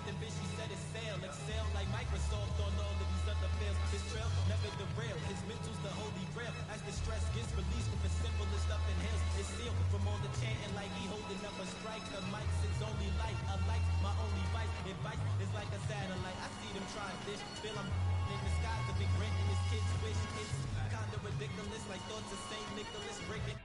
captain, bitch, she said it's sail. Excel like Microsoft on all of these other fields. His trail never derail. His mental's the holy grail. As the stress gets released with the simplest stuff inhales. It's sealed from all the chanting like he holding up a strike. The mic's its only light. A light, my only vice. Advice is like a satellite. I see them try to dish. Feel I'm in the skies of been granting his kids wish. It's kinda ridiculous, like thoughts of Saint Nicholas breaking.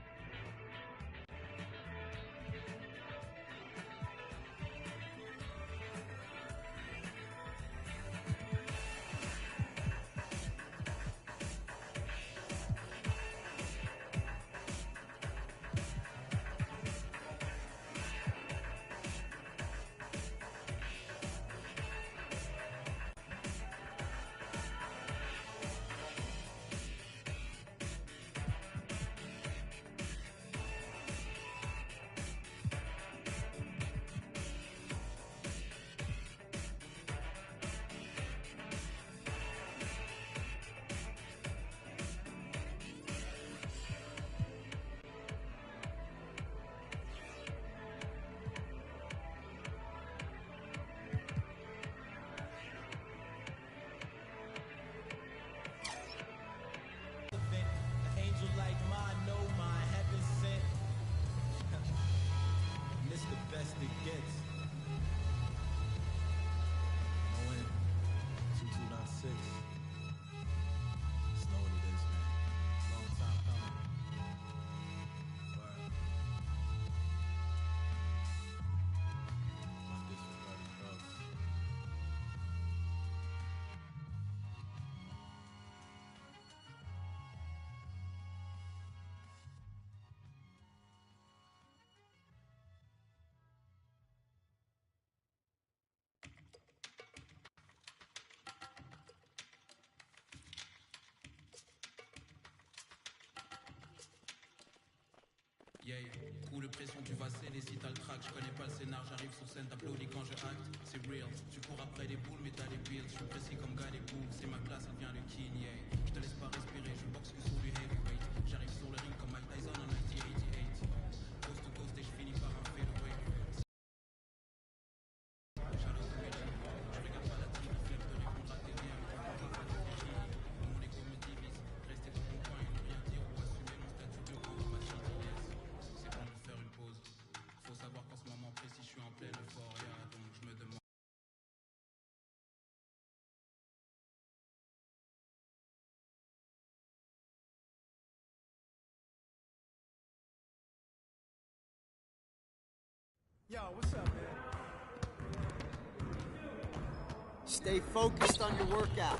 Yeah, coup de pression, tu vas céder si t'as le track. Je connais pas le scénar, j'arrive sur scène, t'applaudis quand je acte. C'est real, tu cours après des boules, mais t'as des bills. Je suis précis comme gars des boules, c'est ma classe, elle vient de king, yeah. Je te laisse pas respirer, je boxe que sur du heavyweight. J'arrive sur le ring comme Mike Tyson en 1988. Coast to coast et je finis par un fadeaway. Je regarde pas la tribu, flemme de répondre à tes liens. Mon égo me divise, rester dans mon coin et ne rien dire ou assumer mon statut de gros machine. C'est bon de faire une pause. Faut savoir qu'en ce moment précis, je suis en pleine euphoria, donc je me demande. Yo, what's up, man? Stay focused on your workout.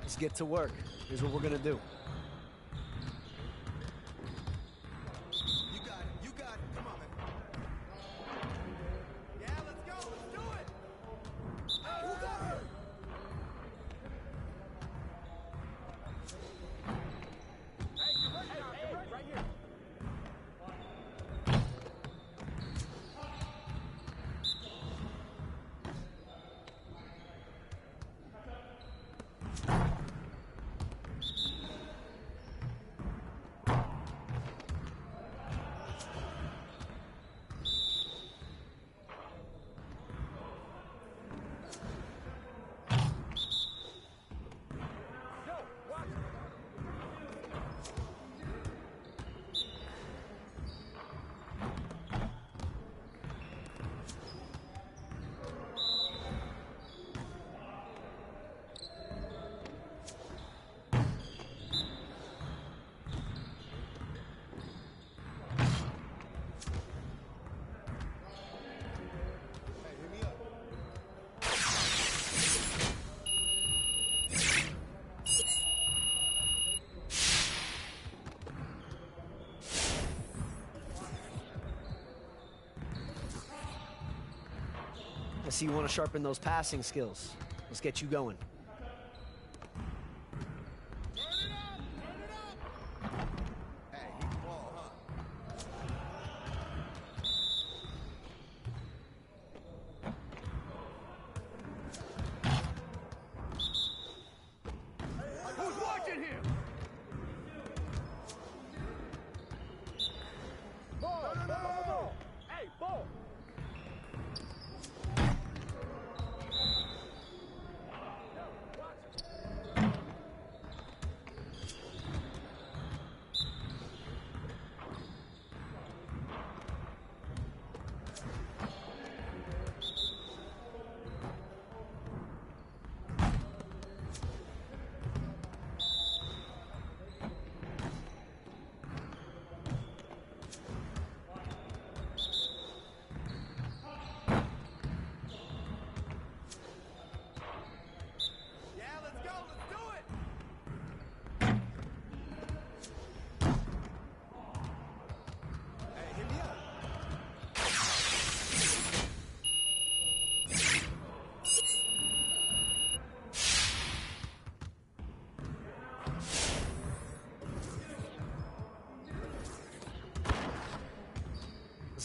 Let's get to work. Here's what we're gonna do. You got it. You got it. Come on, man. Yeah, let's go. Let's do it. Hey, who got hurt? Hey, you're right now. Hey, right here. Yo, watch it. Hey, hit me up. I see you want to sharpen those passing skills. Let's get you going. Turn it up. Turn it up. Hey, he can ball, huh? Who's watching here?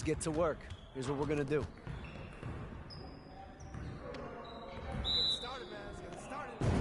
get to work. Here's what we're gonna do. Let's get it started, man. Let's get it started.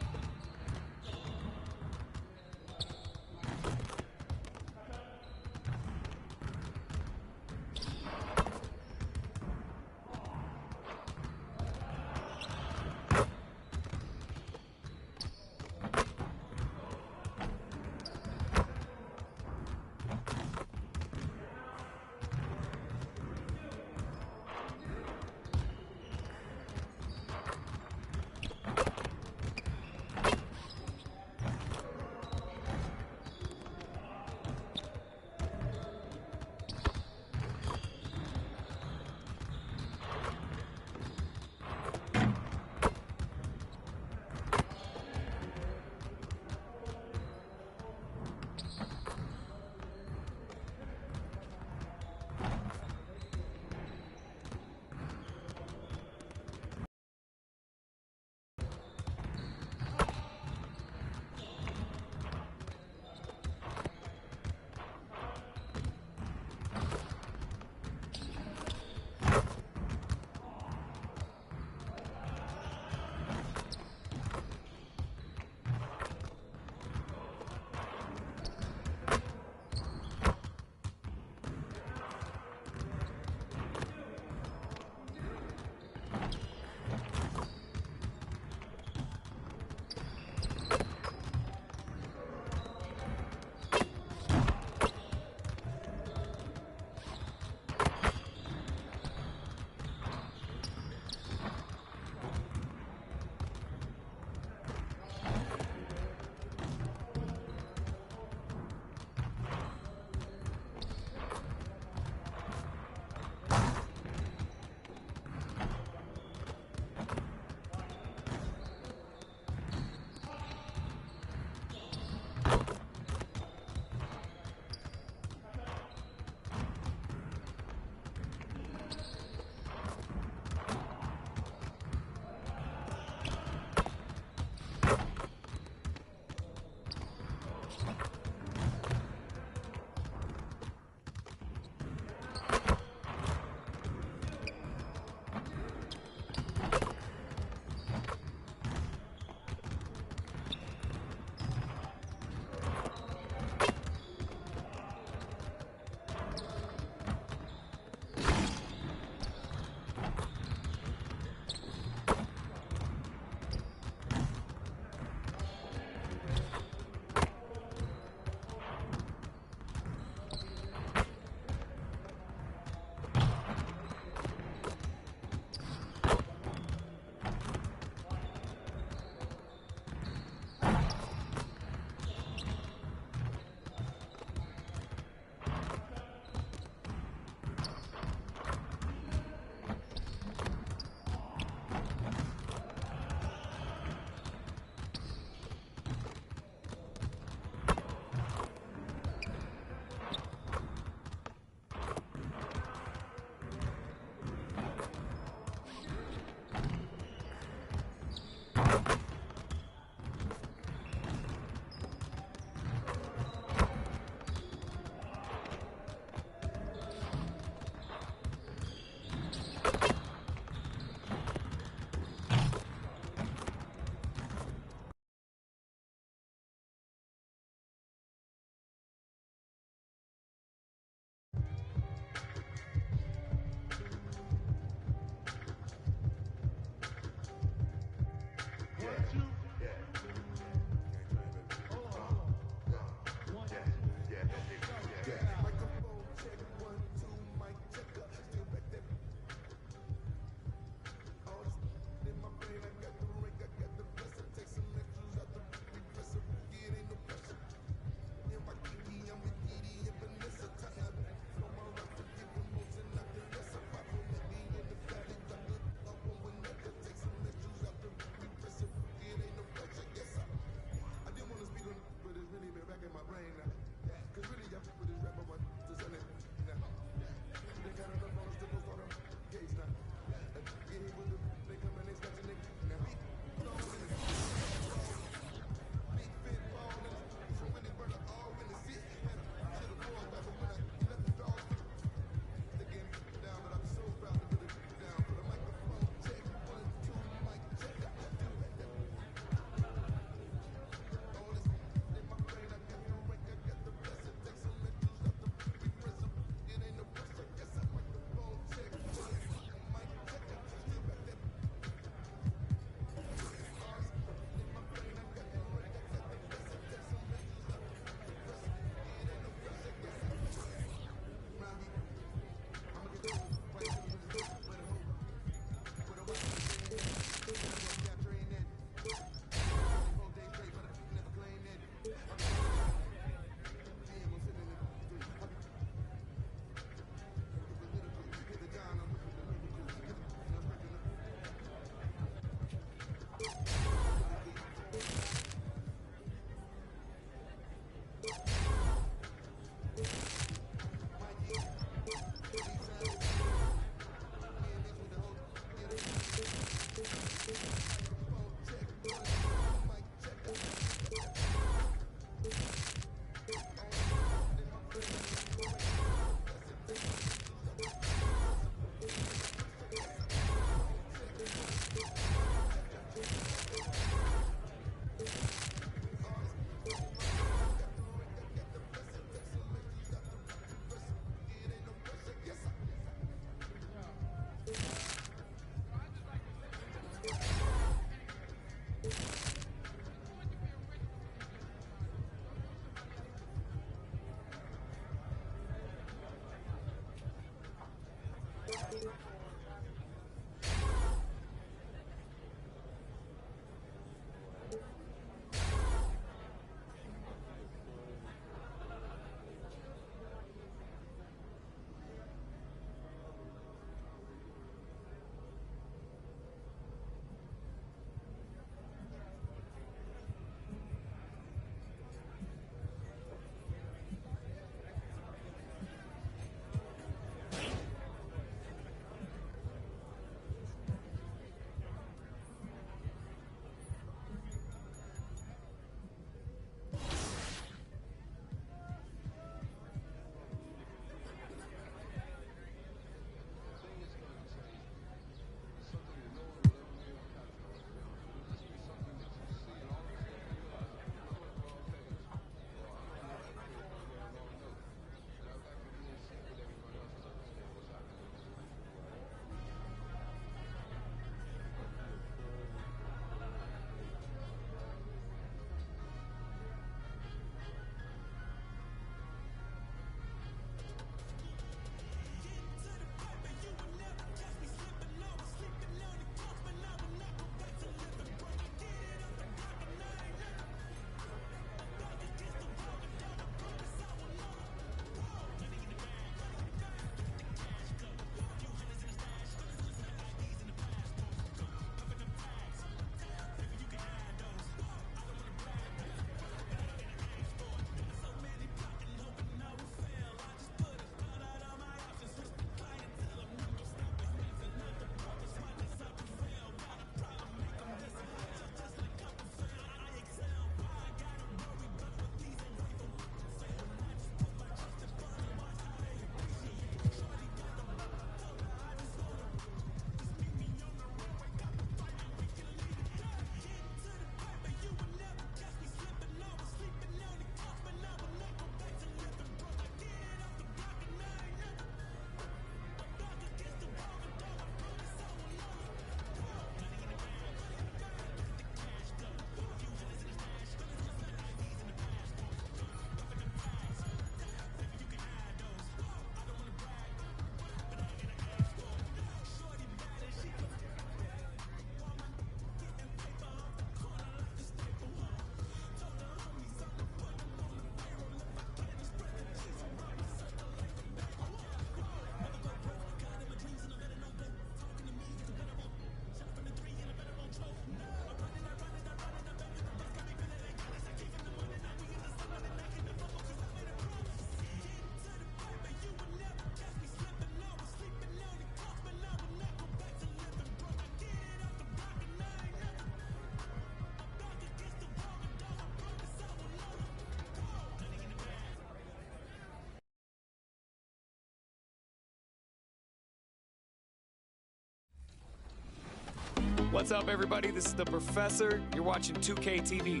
What's up, everybody? This is the Professor. You're watching 2K TV.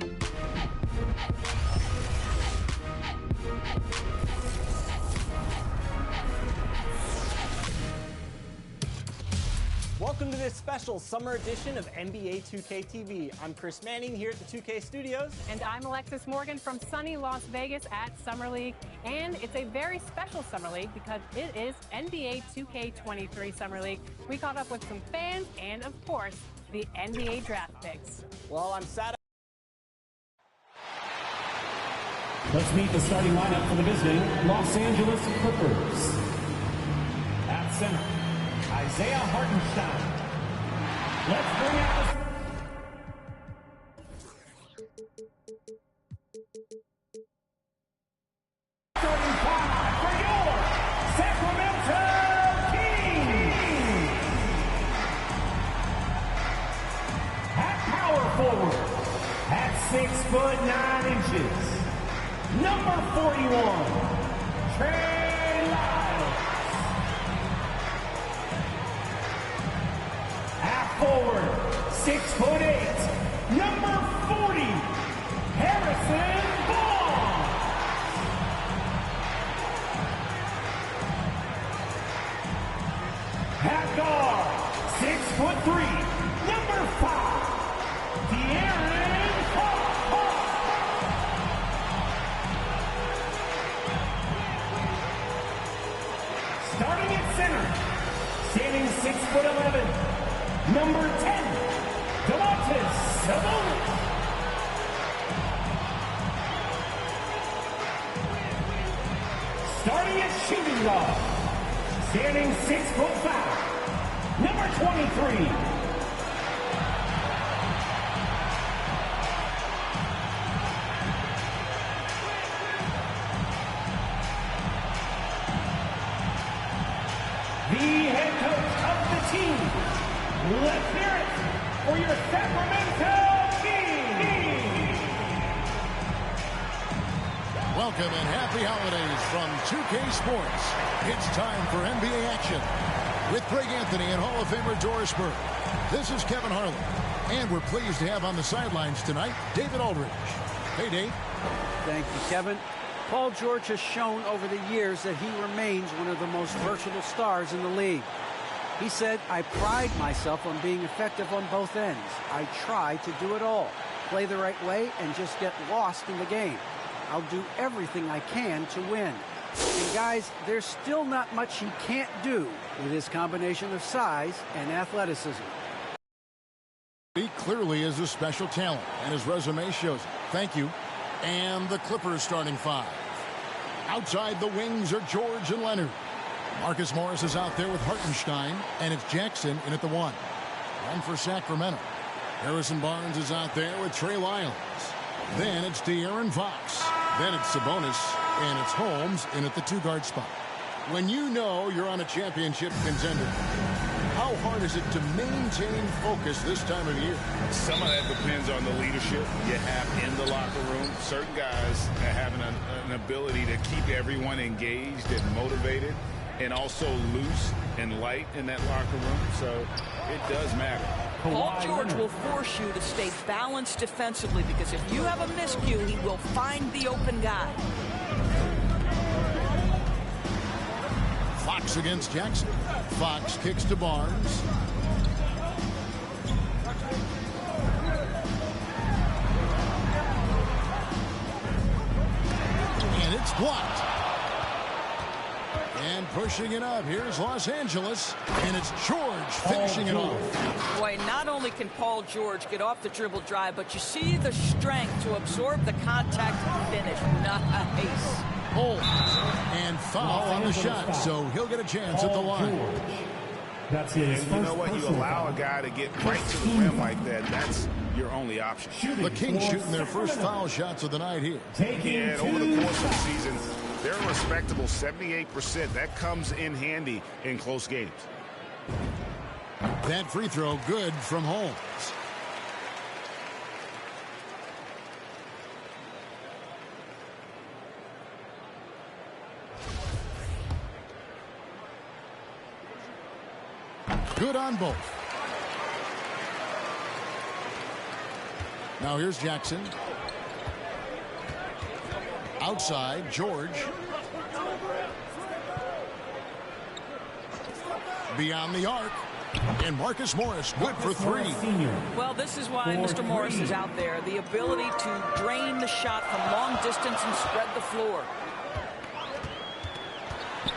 Welcome to this special summer edition of NBA2K22. I'm Chris Manning here at the 2K studios. And I'm Alexis Morgan from sunny Las Vegas at Summer League. And it's a very special Summer League because it is NBA 2K23 Summer League. We caught up with some fans and, of course, the NBA draft picks. Well, I'm sad. Let's meet the starting lineup for the visiting Los Angeles Clippers. At center, Isaiah Hartenstein. Let's bring out the... Starting five for your Sacramento Kings. At power forward, at 6'9", number 41, Trey Lyles. At forward, 6'8", number 40, Harrison Barnes. At guard, 6'3", number 5, De'Aaron Fox. Starting at center, standing 6'11", number 10, Domantas Sabonis. Starting at shooting guard, standing 6'5", number 23, the head coach of the team. Let's hear it for your Sacramento Kings. Welcome and happy holidays from 2K Sports. It's time for NBA action with Greg Anthony and Hall of Famer Doris Burke. This is Kevin Harlan, and we're pleased to have on the sidelines tonight David Aldridge. Hey, Dave. Thank you, Kevin. Paul George has shown over the years that he remains one of the most versatile stars in the league. He said, "I pride myself on being effective on both ends. I try to do it all, play the right way, and just get lost in the game. I'll do everything I can to win." And guys, there's still not much he can't do with his combination of size and athleticism. He clearly is a special talent, and his resume shows it. Thank you. And the Clippers starting five. Outside the wings are George and Leonard. Marcus Morris is out there with Hartenstein, and it's Jackson in at the one. And for Sacramento, Harrison Barnes is out there with Trey Lyles. Then it's De'Aaron Fox. Then it's Sabonis, and it's Holmes in at the two-guard spot. When you know you're on a championship contender, how hard is it to maintain focus this time of year? Some of that depends on the leadership you have in the locker room. Certain guys having an ability to keep everyone engaged and motivated and also loose and light in that locker room. So it does matter. Paul George will force you to stay balanced defensively because if you have a miscue, he will find the open guy. Fox against Jackson. Fox kicks to Barnes. And it's blocked. And pushing it up, here's Los Angeles, and it's George finishing it off. Boy, not only can Paul George get off the dribble drive, but you see the strength to absorb the contact and finish. Nice. Holmes, and foul on the shot, so he'll get a chance at the line. That's his and you know what? You allow a guy to get right to the rim like that, that's your only option. The Kings shooting their first foul shots of the night here. And over the course of the season, they're a respectable 78%. That comes in handy in close games. That free throw good from Holmes. Good on both. Now here's Jackson. Outside, George. Beyond the arc. And Marcus Morris, good for three. Well, this is why Mr. Morris is out there. The ability to drain the shot from long distance and spread the floor.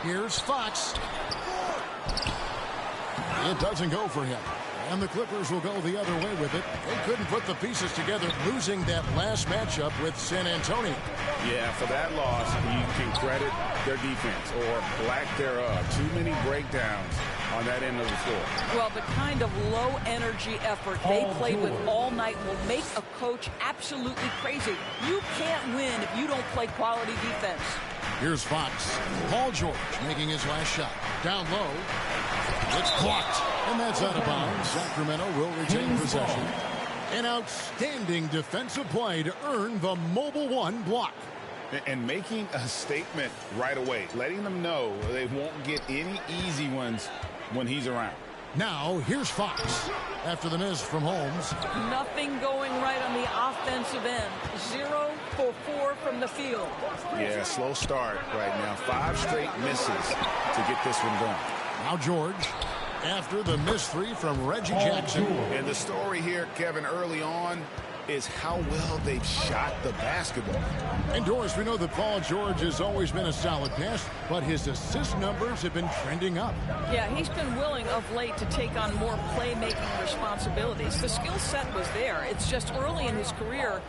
Here's Fox. It doesn't go for him. And the Clippers will go the other way with it. They couldn't put the pieces together, losing that last matchup with San Antonio. Yeah, for that loss, you can credit their defense or lack thereof. Too many breakdowns on that end of the floor. Well, the kind of low-energy effort they played with all night will make a coach absolutely crazy. You can't win if you don't play quality defense. Here's Fox. Paul George making his last shot. Down low. It's blocked. And that's out of bounds. Sacramento will retain possession. An outstanding defensive play to earn the Mobile One block. And making a statement right away. Letting them know they won't get any easy ones when he's around. Now, here's Fox. After the miss from Holmes. Nothing going right on the offensive end. 0 for 4 from the field. Yeah, slow start right now. 5 straight misses to get this one going. Now George. After the missed three from Reggie Jackson. And the story here, Kevin, early on is how well they've shot the basketball. And Doris, we know that Paul George has always been a solid passer, but his assist numbers have been trending up. Yeah, he's been willing of late to take on more playmaking responsibilities. The skill set was there. It's just early in his career,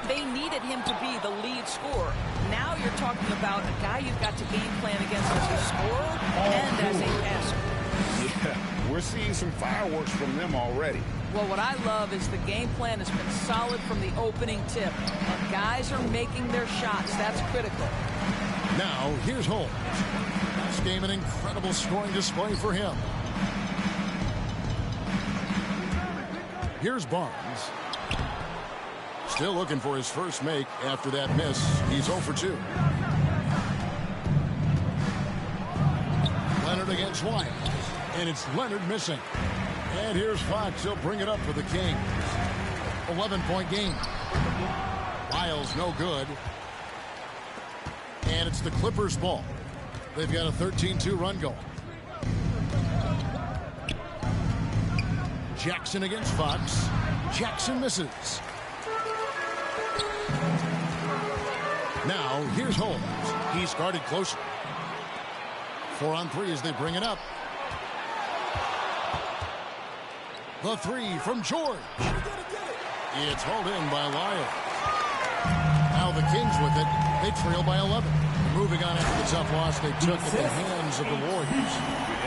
they needed him to be the lead scorer. Now you're talking about a guy you've got to game plan against as a scorer and as a passer. Yeah, we're seeing some fireworks from them already. Well, what I love is the game plan has been solid from the opening tip. And guys are making their shots. That's critical. Now, here's Holmes. This game, an incredible scoring display for him. Here's Barnes. Still looking for his first make after that miss. He's 0 for 2. Leonard against White. And it's Leonard missing. And here's Fox. He'll bring it up for the Kings. 11-point game. Lyles no good. And it's the Clippers' ball. They've got a 13-2 run going. Jackson against Fox. Jackson misses. Now, here's Holmes. He's guarded closer. 4 on 3 as they bring it up. The three from George. It's hauled in by Lyles. Now the Kings with it. They trail by 11. Moving on after the tough loss they took at the hands of the Warriors.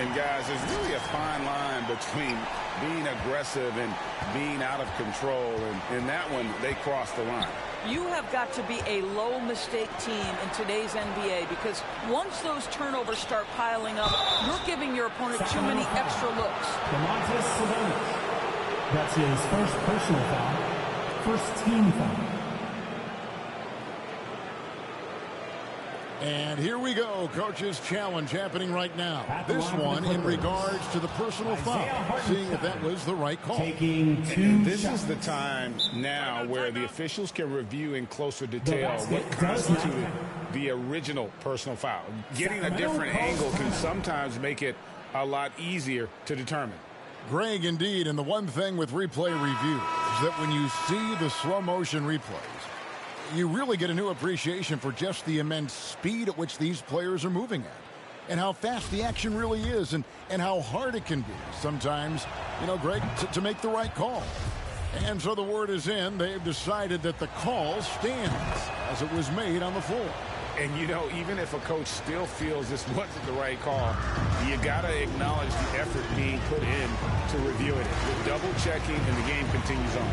And guys, there's really a fine line between being aggressive and being out of control. And in that one, they crossed the line. You have got to be a low mistake team in today's NBA because once those turnovers start piling up, you're giving your opponent too many extra looks. That's his first personal foul, first team foul. And here we go. Coach's challenge happening right now. This one in regards to the personal foul. Seeing if that was the right call. Taking 2 and this shots. is the time now where the officials can review in closer detail what constituted the original personal foul. Getting a different angle can sometimes make it a lot easier to determine. Greg, indeed, and the one thing with replay review is that when you see the slow motion replays, you really get a new appreciation for just the immense speed at which these players are moving at and how fast the action really is and how hard it can be sometimes, you know, Greg, to make the right call. And so the word is in. They've decided that the call stands as it was made on the floor. And, you know, even if a coach still feels this wasn't the right call, you got to acknowledge the effort being put in to reviewing it. The double checking and the game continues on.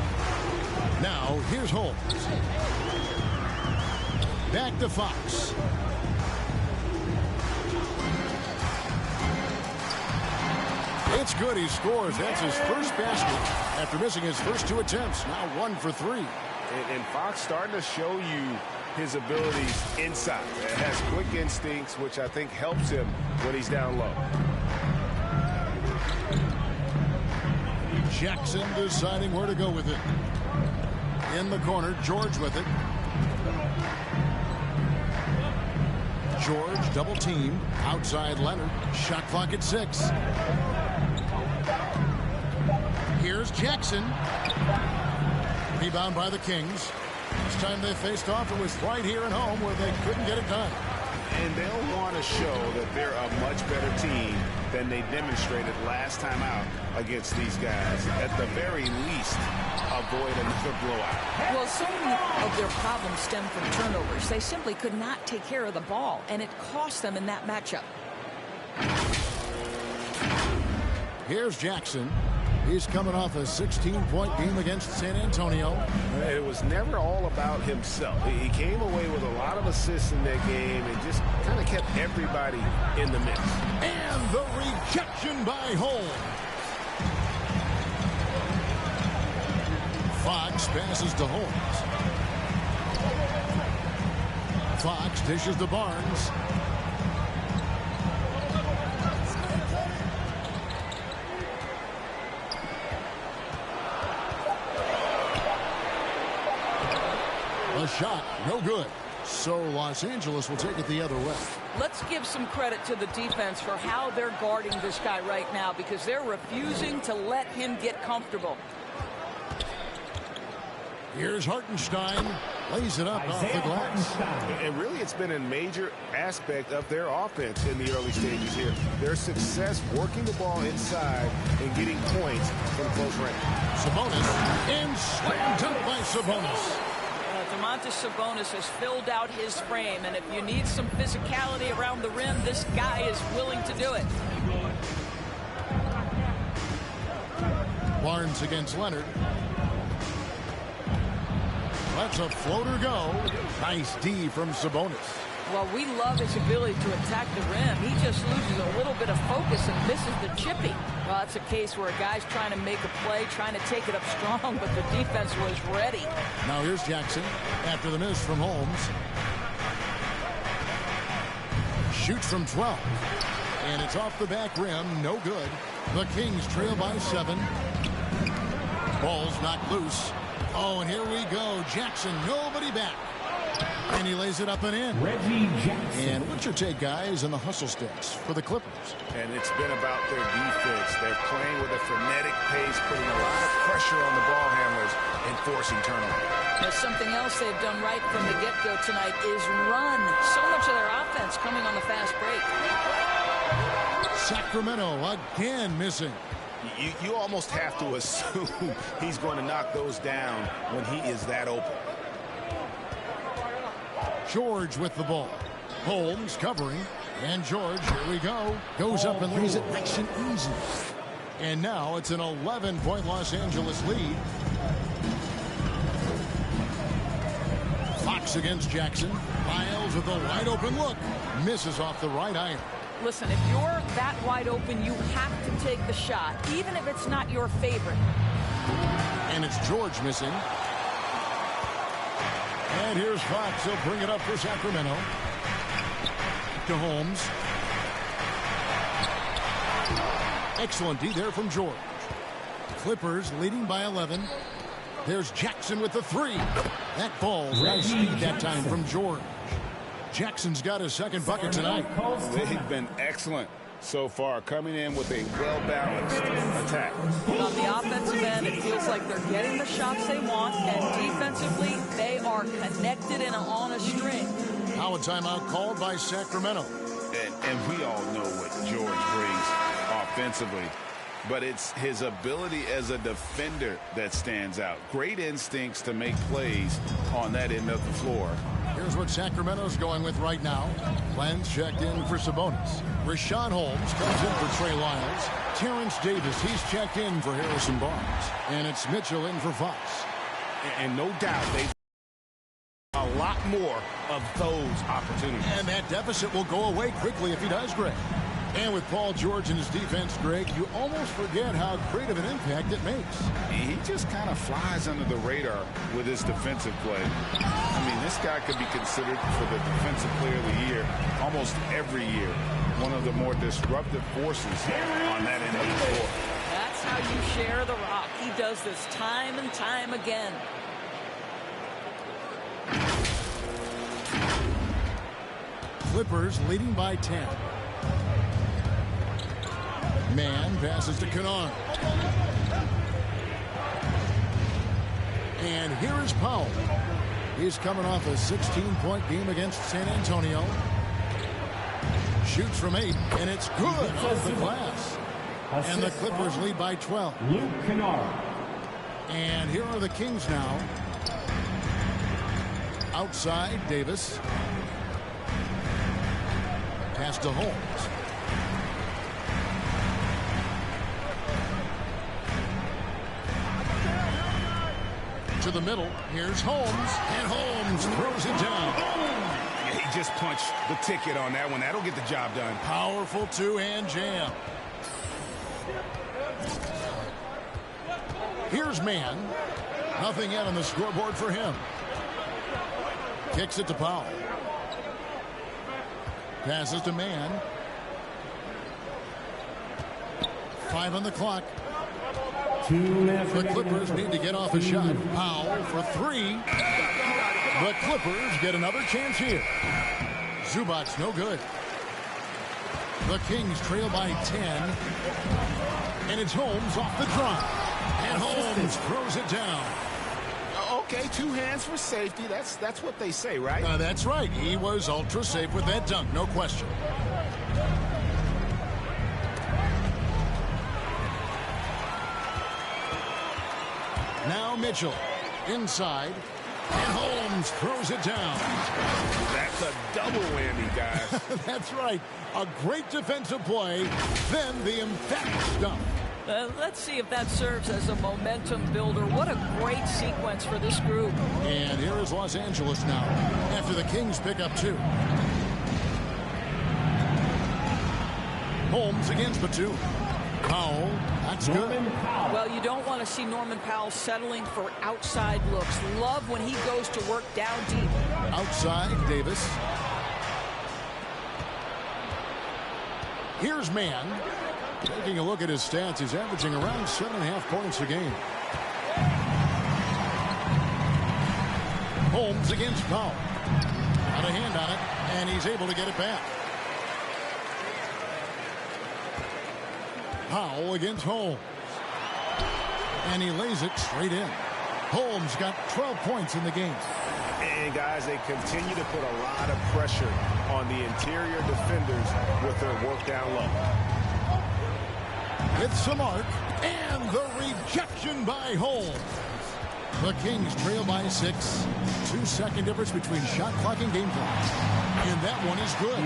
Now, here's Holmes. Back to Fox. It's good. He scores. That's his first basket after missing his first 2 attempts. Now 1 for 3. And Fox starting to show you his abilities inside. It has quick instincts, which I think helps him when he's down low. Jackson deciding where to go with it. In the corner, George with it. George double team. Outside Leonard. Shot clock at 6. Here's Jackson. Rebound by the Kings. This time they faced off, it was right here at home where they couldn't get it done. And they'll want to show that they're a much better team than they demonstrated last time out against these guys. At the very least, avoid another blowout. Well, so many of their problems stem from turnovers. They simply could not take care of the ball, and it cost them in that matchup. Here's Jackson. He's coming off a 16-point game against San Antonio. It was never all about himself. He came away with a lot of assists in that game and just kind of kept everybody in the mix. And the rejection by Holmes. Fox passes to Holmes. Fox dishes to Barnes. A shot, no good. So Los Angeles will take it the other way. Let's give some credit to the defense for how they're guarding this guy right now, because they're refusing to let him get comfortable. Here's Hartenstein. Lays it up off the glass. And really, it's been a major aspect of their offense in the early stages here. Their success working the ball inside and getting points from close range. Sabonis, and slammed dunk by Sabonis. Domantas Sabonis has filled out his frame, and if you need some physicality around the rim, this guy is willing to do it. Barnes against Leonard. Let's a floater go. Nice D from Sabonis. Well, we love his ability to attack the rim. He just loses a little bit of focus and misses the chippy. Well, it's a case where a guy's trying to make a play, trying to take it up strong, but the defense was ready. Now here's Jackson after the miss from Holmes. Shoots from 12. And it's off the back rim. No good. The Kings trail by 7. Ball's knocked loose. Oh, and here we go. Jackson, nobody back. And he lays it up and in. Reggie Jackson. And what's your take, guys, in the hustle stats for the Clippers? And it's been about their defense. They're playing with a frenetic pace, putting a lot of pressure on the ball handlers and forcing turnovers. There's something else they've done right from the get-go tonight is run. So much of their offense coming on the fast break. Sacramento again missing. You almost have to assume he's going to knock those down when he is that open. George with the ball. Holmes covering. And George, here we go. Goes up and lays it nice and easy. And now it's an 11-point Los Angeles lead. Fox against Jackson. Miles with a wide open look. Misses off the right iron. Listen, if you're that wide open, you have to take the shot, even if it's not your favorite. And it's George missing. And here's Fox. He'll bring it up for Sacramento. To Holmes. Excellent D there from George. Clippers leading by 11. There's Jackson with the 3. That ball, nice speed that time from George. Jackson's got his second bucket tonight. They've been excellent so far, coming in with a well-balanced attack. On the offensive end, it feels like they're getting the shots they want, and defensively, they are connected and on a string. Now a timeout called by Sacramento. And we all know what George brings offensively, but it's his ability as a defender that stands out. Great instincts to make plays on that end of the floor. Here's what Sacramento's going with right now. Lenz checked in for Sabonis. Rashawn Holmes comes in for Trey Lyles. Terrence Davis, he's checked in for Harrison Barnes. And it's Mitchell in for Fox. And no doubt they've a lot more of those opportunities. And that deficit will go away quickly if he does, Greg. And with Paul George in his defense, Greg, you almost forget how great of an impact it makes. He just kind of flies under the radar with his defensive play. I mean, this guy could be considered for the Defensive Player of the Year almost every year. One of the more disruptive forces on that end of the floor. That's how you share the rock. He does this time and time again. Clippers leading by 10. Man passes to Kennard. And here is Powell. He's coming off a 16-point game against San Antonio. Shoots from 8, and it's good off the glass. And the Clippers lead by 12. Luke Kennard. And here are the Kings now. Outside, Davis. Pass to Holmes. To the middle. Here's Holmes. And Holmes throws it down. Yeah, he just punched the ticket on that one. That'll get the job done. Powerful two-hand jam. Here's Man. Nothing yet on the scoreboard for him. Kicks it to Powell. Passes to Man. 5 on the clock. The Clippers need to get off a shot. Powell for 3. The Clippers get another chance here. Zubac's no good. The Kings trail by 10. And it's Holmes off the drop. And Holmes throws it down. Okay, 2 hands for safety. That's what they say, right? That's right. He was ultra safe with that dunk, no question. Now Mitchell inside, and Holmes throws it down. That's a double whammy, guys. That's right. A great defensive play, then the emphatic stop. Let's see if that serves as a momentum builder. What a great sequence for this group. And here is Los Angeles now, after the Kings pick up 2. Holmes against Batum. Powell, that's good. Well, you don't want to see Norman Powell settling for outside looks. Love when he goes to work down deep. Outside, Davis. Here's Man. Taking a look at his stats, he's averaging around 7.5 points a game. Holmes against Powell. Got a hand on it, and he's able to get it back. Powell against Holmes. And he lays it straight in. Holmes got 12 points in the game. And, guys, they continue to put a lot of pressure on the interior defenders with their work down low. It's the mark, and the rejection by Holmes. The Kings trail by 6. 2-second difference between shot clock and game clock. And that one is good.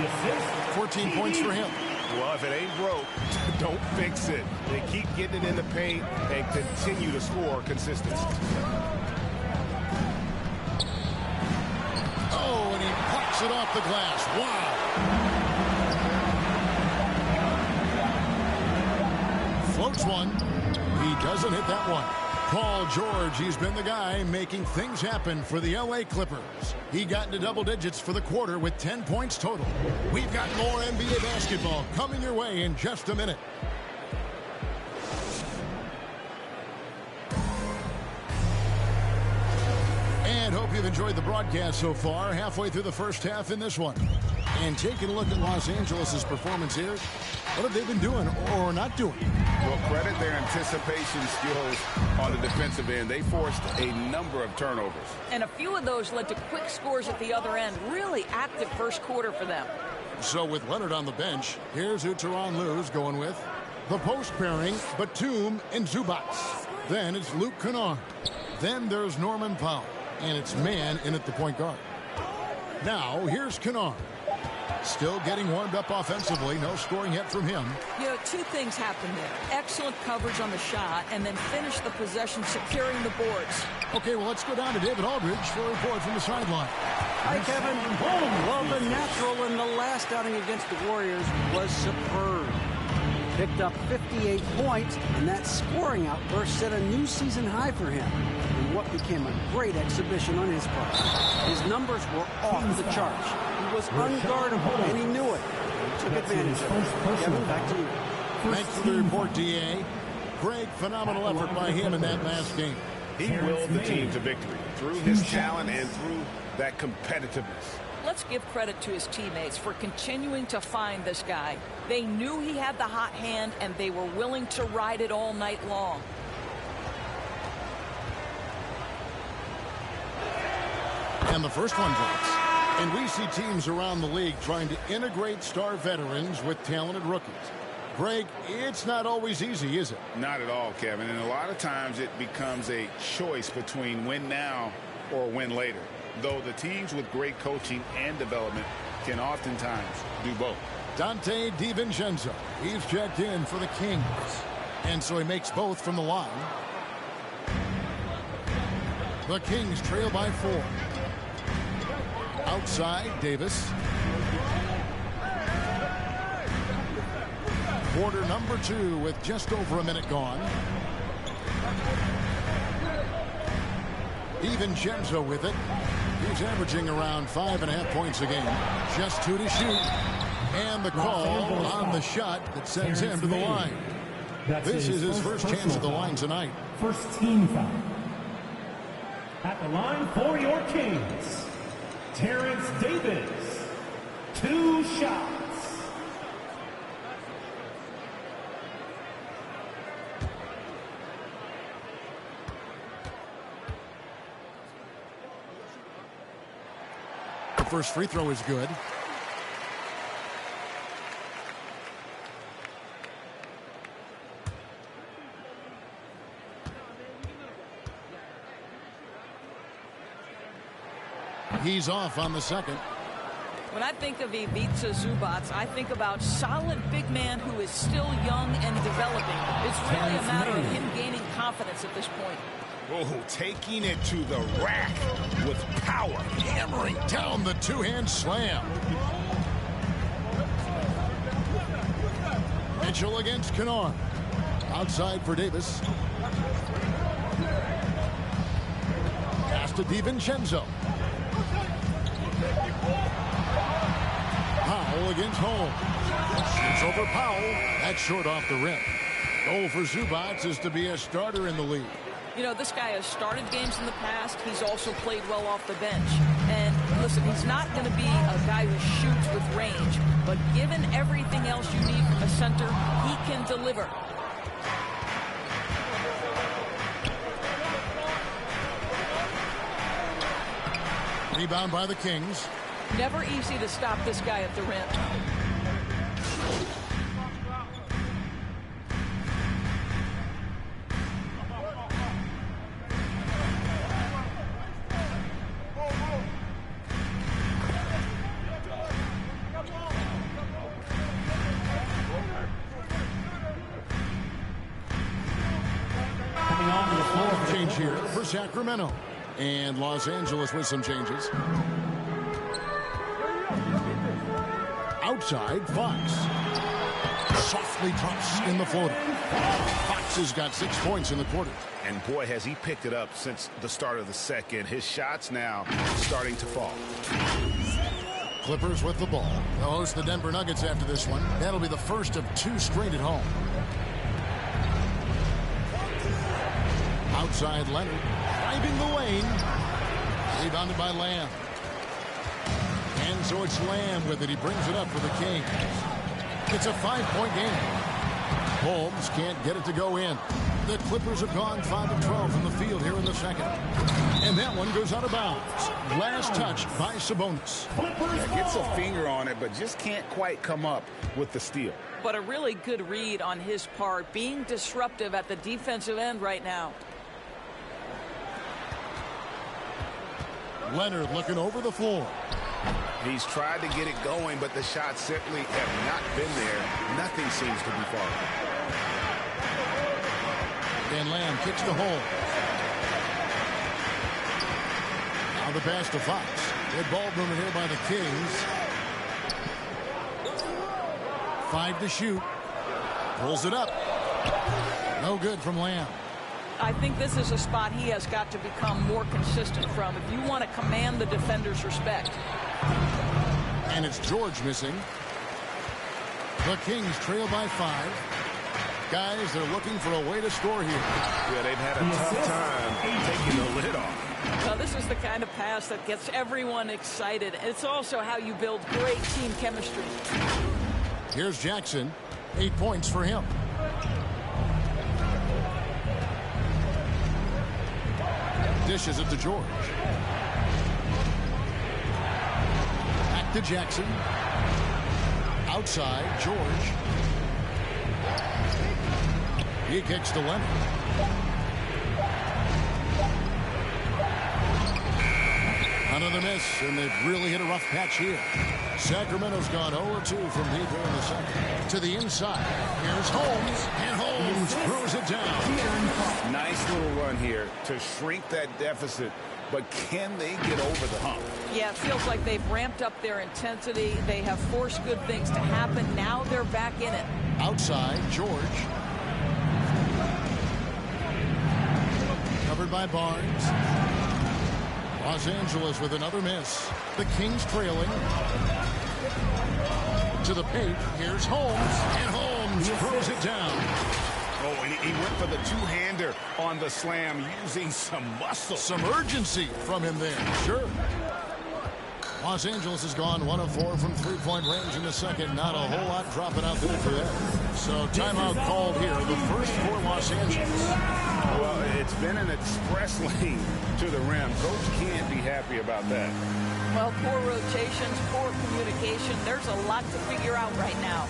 14 points for him. Well, if it ain't broke, don't fix it. They keep getting it in the paint and continue to score consistently. Oh, and he plucks it off the glass. Wow. Floats one. He doesn't hit that one. Paul George, he's been the guy making things happen for the LA Clippers. He got into double digits for the quarter with 10 points total. We've got more NBA basketball coming your way in just a minute. And hope you've enjoyed the broadcast so far. Halfway through the first half in this one. And taking a look at Los Angeles' performance here, what have they been doing or not doing? Well, credit their anticipation skills on the defensive end. They forced a number of turnovers. And a few of those led to quick scores at the other end. Really active first quarter for them. So with Leonard on the bench, here's who Tyronn Lue's going with. The post pairing, Batum and Zubac. Then it's Luke Kennard. Then there's Norman Powell. And it's Man in at the point guard. Now, here's Kennard. Still getting warmed up offensively. No scoring yet from him. You know, 2 things happened there. Excellent coverage on the shot, and then finish the possession securing the boards. Okay, well, let's go down to David Aldridge for a report from the sideline. Hi, Kevin. Well, the natural in the last outing against the Warriors was superb. Picked up 58 points, and that scoring outburst set a new season high for him in what became a great exhibition on his part. His numbers were off the charts. He was unguardable, and he knew it. He took advantage of it. Kevin, back to you. Thanks for the report, D.A. Great, phenomenal effort by him in that last game. He willed the team to victory through his talent and through that competitiveness. let's give credit to his teammates for continuing to find this guy. They knew he had the hot hand, and they were willing to ride it all night long. And the first one drops. And we see teams around the league trying to integrate star veterans with talented rookies. Greg, it's not always easy, is it? Not at all, Kevin. And a lot of times it becomes a choice between win now or win later. Though the teams with great coaching and development can oftentimes do both. Dante DiVincenzo. He's checked in for the Kings. And so he makes both from the line. The Kings trail by 4. Outside, Davis. Quarter number 2 with just over a minute gone. DiVincenzo with it. He's averaging around 5.5 points a game. Just 2 to shoot. And the call on the shot that sends him to the line. This is his first chance at the line tonight. First team foul. At the line for your Kings, Terrence Davis. 2 shots. The first free throw is good. He's off on the second. When I think of Ivica Zubac, I think about solid big man who is still young and developing. It's really a matter of him gaining confidence at this point. Oh, taking it to the rack with power. Hammering down the two-hand slam. Mitchell against Kennard. Outside for Davis. Pass to DiVincenzo. Powell against Holmes. Shoots over Powell. That's short off the rim. Goal for Zubac is to be a starter in the league. You know, this guy has started games in the past. He's also played well off the bench. And listen, he's not going to be a guy who shoots with range, but given everything else you need from a center, he can deliver. Rebound by the Kings. Never easy to stop this guy at the rim. Change here for Sacramento. And Los Angeles with some changes. Outside, Fox. Softly drops in the floater. Fox has got 6 points in the quarter. And boy, has he picked it up since the start of the second. His shots now starting to fall. Clippers with the ball. They'll host the Denver Nuggets after this one. That'll be the first of 2 straight at home. Outside Leonard, driving the lane. Rebounded by Lamb. And so it's Lamb with it. He brings it up for the Kings. It's a 5-point game. Holmes can't get it to go in. The Clippers have gone 5 of 12 from the field here in the second. And that one goes out of bounds. Last touch by Sabonis. Yeah, gets a finger on it, but just can't quite come up with the steal. But a really good read on his part, being disruptive at the defensive end right now. Leonard looking over the floor. He's tried to get it going, but the shots simply have not been there. Nothing seems to be falling. Dan Lamb kicks the hole. Now the pass to Fox. Good ball movement here by the Kings. 5 to shoot. Pulls it up. No good from Lamb. I think this is a spot he has got to become more consistent from if you want to command the defender's respect. And it's George missing. The Kings trail by 5. Guys, they're looking for a way to score here. Yeah, they've had a tough time taking the lid off. Well, this is is the kind of pass that gets everyone excited. It's also how you build great team chemistry. Here's Jackson. 8 points for him. Dishes it to George. Back to Jackson. Outside, George. He kicks to Leonard. Another miss, and they've really hit a rough patch here. Sacramento's gone 0-2 from deep here in the second. To the inside. Here's Holmes, and Holmes throws it down. Nice little run here to shrink that deficit, but can they get over the hump? Yeah, it feels like they've ramped up their intensity. They have forced good things to happen. Now they're back in it. Outside, George. Covered by Barnes. Los Angeles with another miss. The Kings trailing. To the paint. Here's Holmes. And Holmes throws it down. Oh, and he went for the two-hander on the slam, using some muscle. Some urgency from him there. Sure. Los Angeles has gone 1 of 4 from three-point range in the second. Not a whole lot dropping out there for them. So timeout called here. The first for Los Angeles. Well, it's been an express lane to the rim. Coach can't be happy about that. Well, poor rotations, poor communication. There's a lot to figure out right now.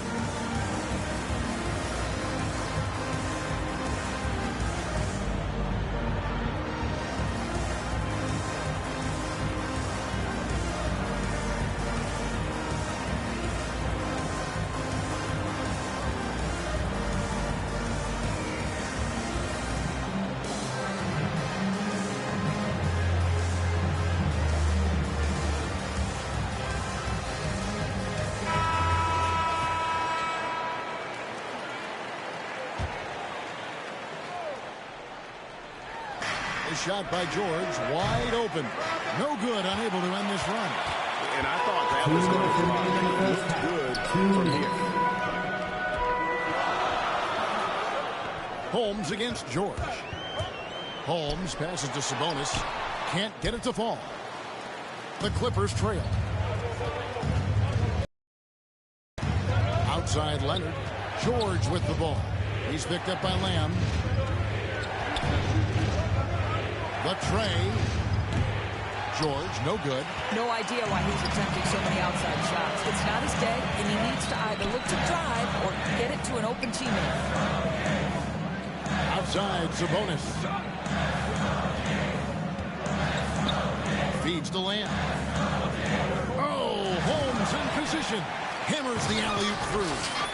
Shot by George, wide open. No good, unable to end this run. And I thought that was going to look good from here. Holmes against George. Holmes passes to Sabonis. Can't get it to fall. The Clippers trail. Outside Leonard. George with the ball. He's picked up by Lamb. The tray. George, no good. No idea why he's attempting so many outside shots. It's not his day, and he needs to either look to drive or get it to an open teammate. Outside, Sabonis. Feeds the Lamb. Oh, Holmes in position. Hammers the alley-oop through.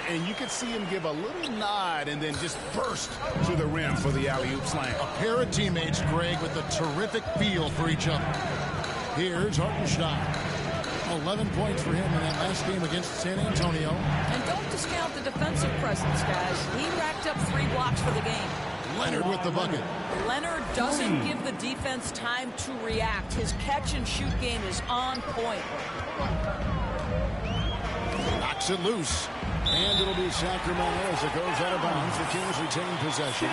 And you could see him give a little nod and then just burst to the rim for the alley-oop slam. A pair of teammates, Greg, with a terrific feel for each other. Here's Hartenstein. 11 points for him in that last game against San Antonio. And don't discount the defensive presence, guys. He racked up 3 blocks for the game. Leonard with the bucket. Leonard doesn't give the defense time to react. His catch-and-shoot game is on point. Knocks it loose. And it'll be Sacramento as it goes out of bounds. The Kings retain possession.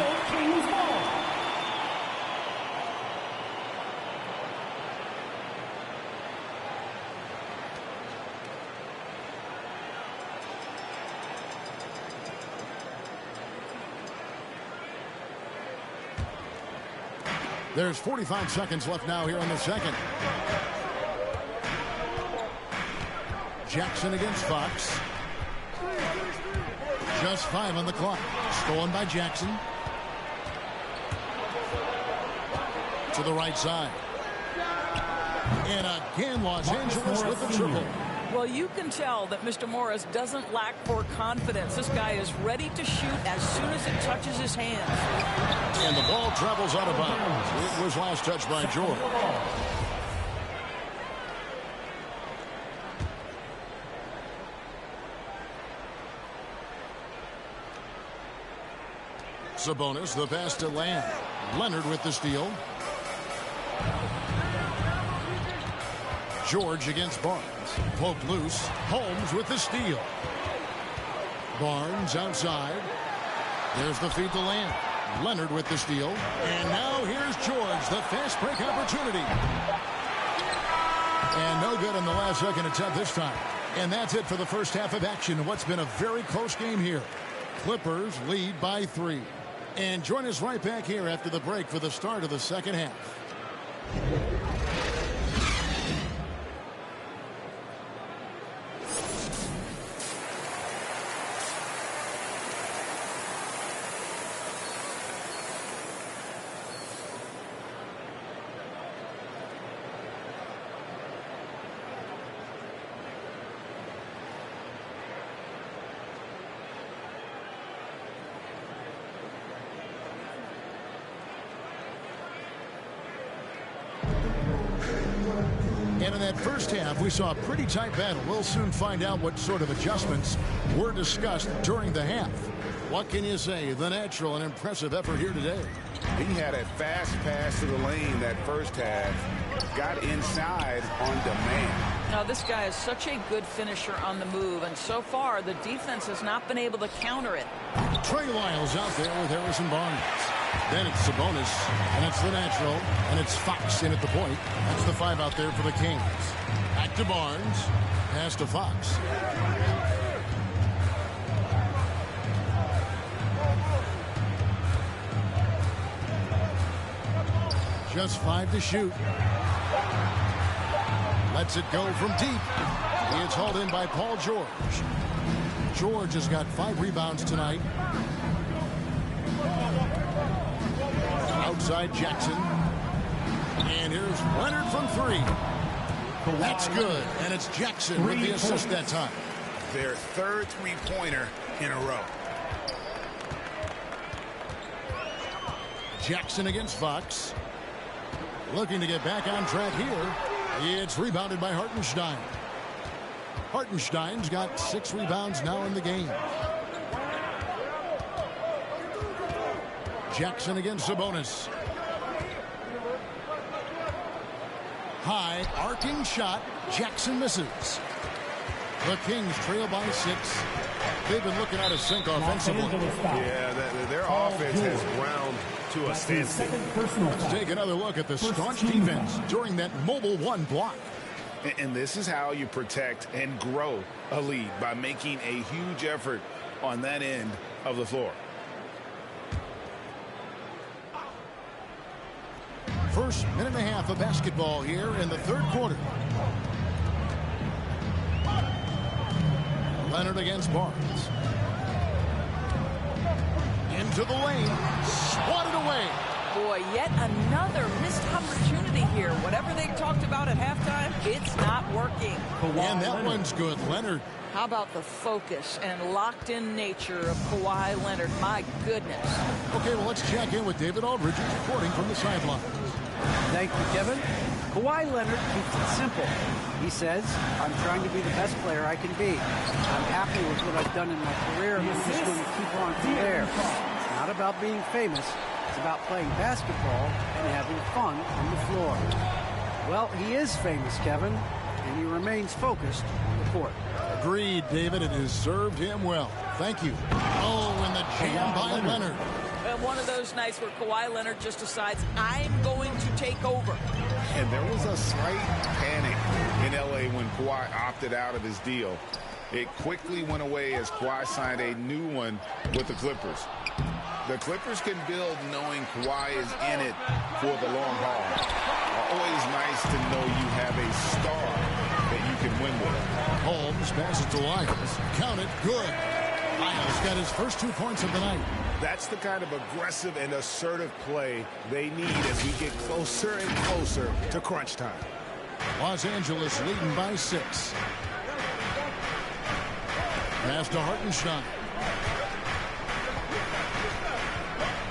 There's 45 seconds left now here in the second. Jackson against Fox. Just 5 on the clock. Stolen by Jackson. To the right side. And again, Los Angeles with the triple. Well, you can tell that Mr. Morris doesn't lack for confidence. This guy is ready to shoot as soon as it touches his hands. And the ball travels out of bounds. It was last touched by George. Sabonis, the pass to Lamb. Leonard with the steal. George against Barnes. Poked loose. Holmes with the steal. Barnes outside. There's the feed to Lamb. Leonard with the steal. And now here's George, the fast break opportunity. And no good in the last second attempt this time. And that's it for the first half of action. What's been a very close game here. Clippers lead by 3. And join us right back here after the break for the start of the second half. And in that first half, we saw a pretty tight battle. We'll soon find out what sort of adjustments were discussed during the half. What can you say? The natural and impressive effort here today. He had a fast pass to the lane that first half. Got inside on demand. Now, this guy is such a good finisher on the move, and so far, the defense has not been able to counter it. Trey Lyles out there with Harrison Barnes. Then it's Sabonis, and it's the natural, and it's Fox in at the point. That's the 5 out there for the Kings. Back to Barnes. Pass to Fox. Just 5 to shoot. Lets it go from deep. It's hauled in by Paul George. George has got 5 rebounds tonight. Outside Jackson. And here's Leonard from 3. That's good. And it's Jackson with the assist that time. Their third three-pointer in a row. Jackson against Fox. Looking to get back on track here. It's rebounded by Hartenstein. Hartenstein's got 6 rebounds now in the game. Jackson against Sabonis. High, arcing shot. Jackson misses. The Kings trail by 6. They've been looking out of sync offensively. Yeah, their offense has ground to a standstill. Let's take another look at the staunch defense during that mobile 1 block. And this is how you protect and grow a lead, by making a huge effort on that end of the floor. First minute and a half of basketball here in the third quarter. Leonard against Barnes. Into the lane. Swatted away. Boy, yet another missed opportunity here. Whatever they talked about at halftime, it's not working. And that one's good. Leonard. How about the focus and locked-in nature of Kawhi Leonard? My goodness. Okay, well, let's check in with David Aldridge reporting from the sideline. Thank you, Kevin. Kawhi Leonard keeps it simple. He says, I'm trying to be the best player I can be. I'm happy with what I've done in my career, and I'm just going to keep on from there. It's not about being famous. It's about playing basketball and having fun on the floor. Well, he is famous, Kevin, and he remains focused on the court. Agreed, David. It has served him well. Thank you. Oh, and the jam by Leonard. And one of those nights where Kawhi Leonard just decides, I'm going to take over. And there was a slight panic in L.A. when Kawhi opted out of his deal. It quickly went away as Kawhi signed a new one with the Clippers. The Clippers can build knowing Kawhi is in it for the long haul. Always nice to know you have a star that you can win with. Holmes passes to Lyles. Count it. Good. Lyles got his first 2 points of the night. That's the kind of aggressive and assertive play they need as we get closer and closer to crunch time. Los Angeles leading by 6. Pass to Hartenstein.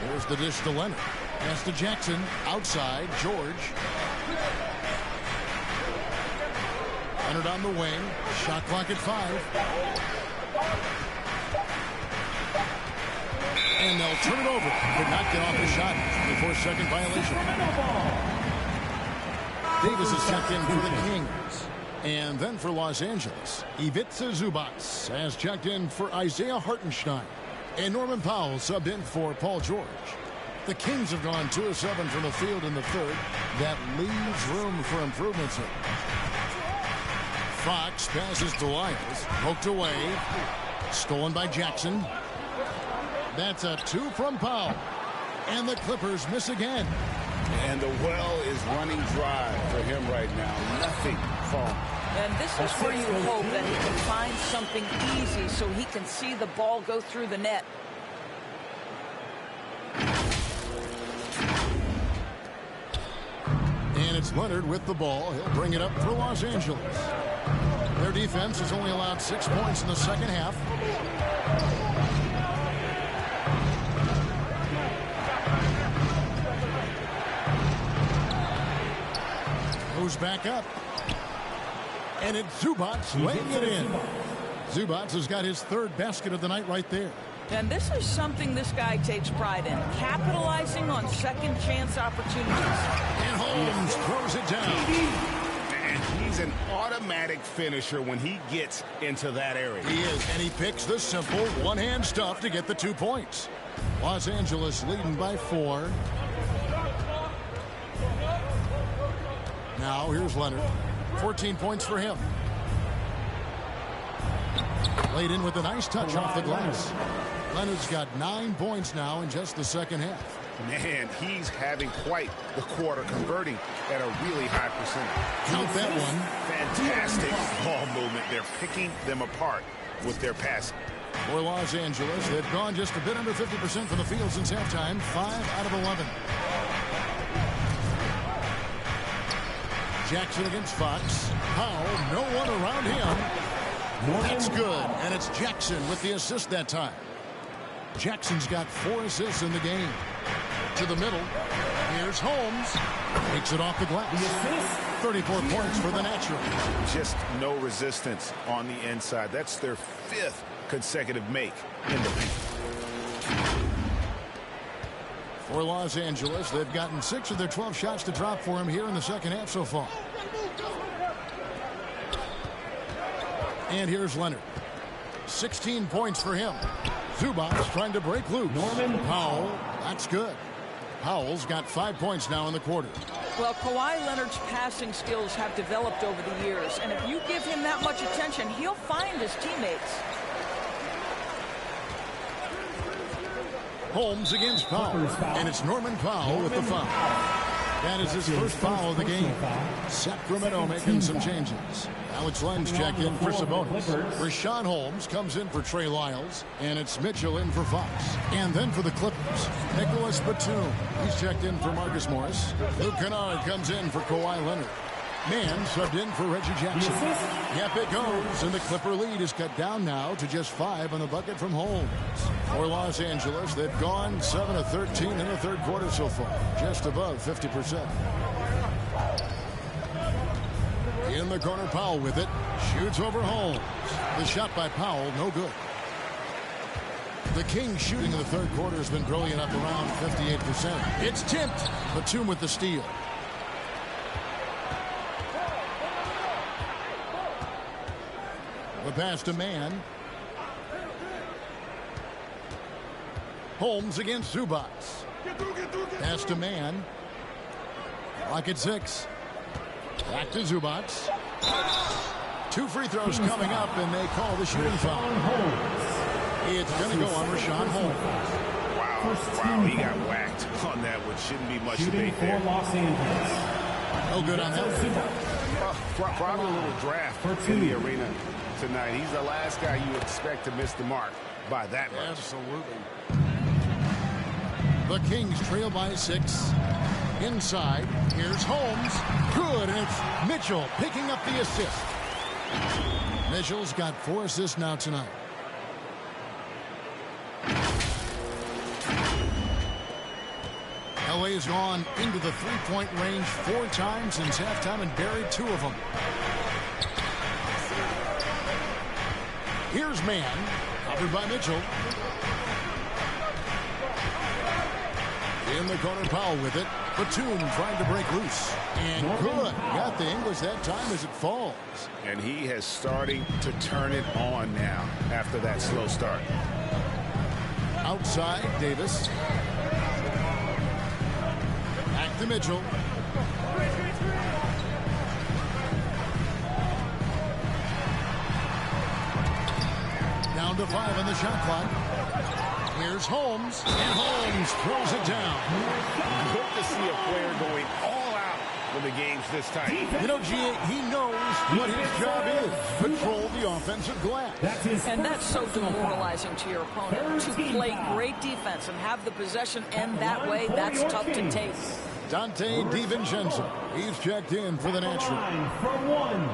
There's the dish to Leonard. Pass to Jackson. Outside. George. Leonard on the wing. Shot clock at 5. And they'll turn it over. Could not get off the shot before second violation. Davis is checked in for the Kings. And then for Los Angeles, Ivica Zubac has checked in for Isaiah Hartenstein. And Norman Powell subbed in for Paul George. The Kings have gone 2 of 7 from the field in the third. That leaves room for improvements here. Fox passes to Lyles. Poked away. Stolen by Jackson. That's a 2 from Powell. And the Clippers miss again. And the well is running dry for him right now. Nothing falling. And this is where you hope that he can find something easy so he can see the ball go through the net. And it's Leonard with the ball. He'll bring it up for Los Angeles. Their defense has only allowed 6 points in the second half. Goes back up. And it's Zubats laying it in. Zubats has got his 3rd basket of the night right there. And this is something this guy takes pride in, capitalizing on second chance opportunities. And Holmes throws it down. And he's an automatic finisher when he gets into that area. He is, and he picks the simple one-hand stuff to get the 2 points. Los Angeles leading by 4. Now here's Leonard. 14 points for him. Laid in with a nice touch off the glass. Leonard's got 9 points now in just the second half. Man, he's having quite the quarter, converting at a really high percentage. Count that one. Fantastic ball movement. They're picking them apart with their passing. For Los Angeles, they've gone just a bit under 50% from the field since halftime. 5 out of 11. Jackson against Fox. Powell, no one around him. That's good, and it's Jackson with the assist that time. Jackson's got 4 assists in the game. To the middle. Here's Holmes. Takes it off the glass. 34 points for the natural. Just no resistance on the inside. That's their 5th consecutive make in the paint. For Los Angeles, they've gotten 6 of their 12 shots to drop for him here in the second half so far. And here's Leonard. 16 points for him. Zubats trying to break loose. Powell, that's good. Powell's got 5 points now in the quarter. Well, Kawhi Leonard's passing skills have developed over the years, and if you give him that much attention, he'll find his teammates. Holmes against Powell, and it's Norman Powell with the foul. That is his first foul of the game. Sacramento making some changes. Alex Len's checked in for Sabonis. Rashawn Holmes comes in for Trey Lyles, and it's Mitchell in for Fox. And then for the Clippers, Nicholas Batum. He's checked in for Marcus Morris. Luke Kennard comes in for Kawhi Leonard. Man subbed in for Reggie Jackson. Yep, it goes, and the Clipper lead is cut down now to just 5 on the bucket from Holmes. For Los Angeles, they've gone 7 of 13 in the third quarter so far, just above 50%. In the corner, Powell with it. Shoots over Holmes. The shot by Powell, no good. The Kings shooting in the third quarter has been brilliant, up around 58%. It's tipped. Batum with the steal. The pass to Man. Holmes against Zubats. Pass to Man. Clock at 6. Back to Zubats. 2 free throws coming up, and they call the shooting foul. It's going to go on Rashawn Holmes. Wow, he got whacked on that, which shouldn't be much debate there. No good on that. Probably a little draft in the arena tonight. He's the last guy you expect to miss the mark by that much. Absolutely. The Kings trail by 6. Inside, here's Holmes. Good, and it's Mitchell picking up the assist. Mitchell's got 4 assists now tonight. LA has gone into the three-point range 4 times since halftime and buried 2 of them. Here's Man, covered by Mitchell. In the corner, Powell with it. Batum trying to break loose. And good. Got the English that time as it falls. And he has starting to turn it on now after that slow start. Outside, Davis. to Mitchell. Down to 5 on the shot clock. Here's Holmes, and Holmes throws it down. Good to see a player going all out when the game's this tight. You know, G.A., he knows what his job is. Control the offensive glass. And that's so demoralizing to your opponent. To play great defense and have the possession end that way, that's tough to take. Dante DiVincenzo. He's checked in for the natural. For one.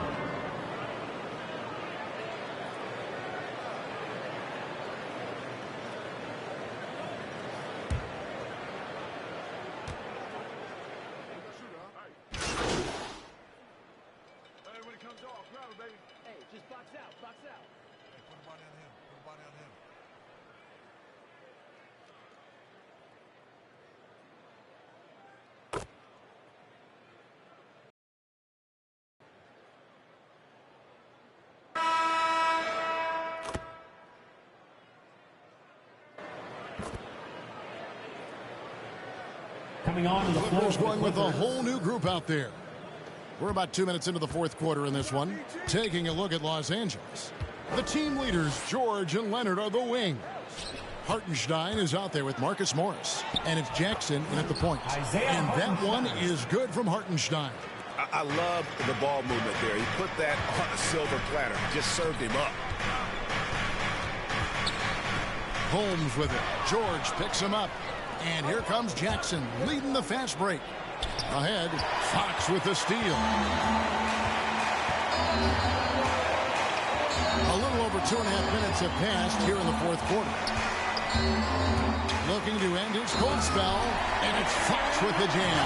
Coming on to the floor. Clippers going with a whole new group out there. We're about 2 minutes into the fourth quarter in this one. Taking a look at Los Angeles. The team leaders, George and Leonard, are the wings. Hartenstein is out there with Marcus Morris. And it's Jackson in at the point. And that one is good from Hartenstein. I love the ball movement there. He put that on a silver platter. Just served him up. Holmes with it. George picks him up. And here comes Jackson leading the fast break. Ahead, Fox with the steal. A little over 2.5 minutes have passed here in the fourth quarter. Looking to end his cold spell, and it's Fox with the jam.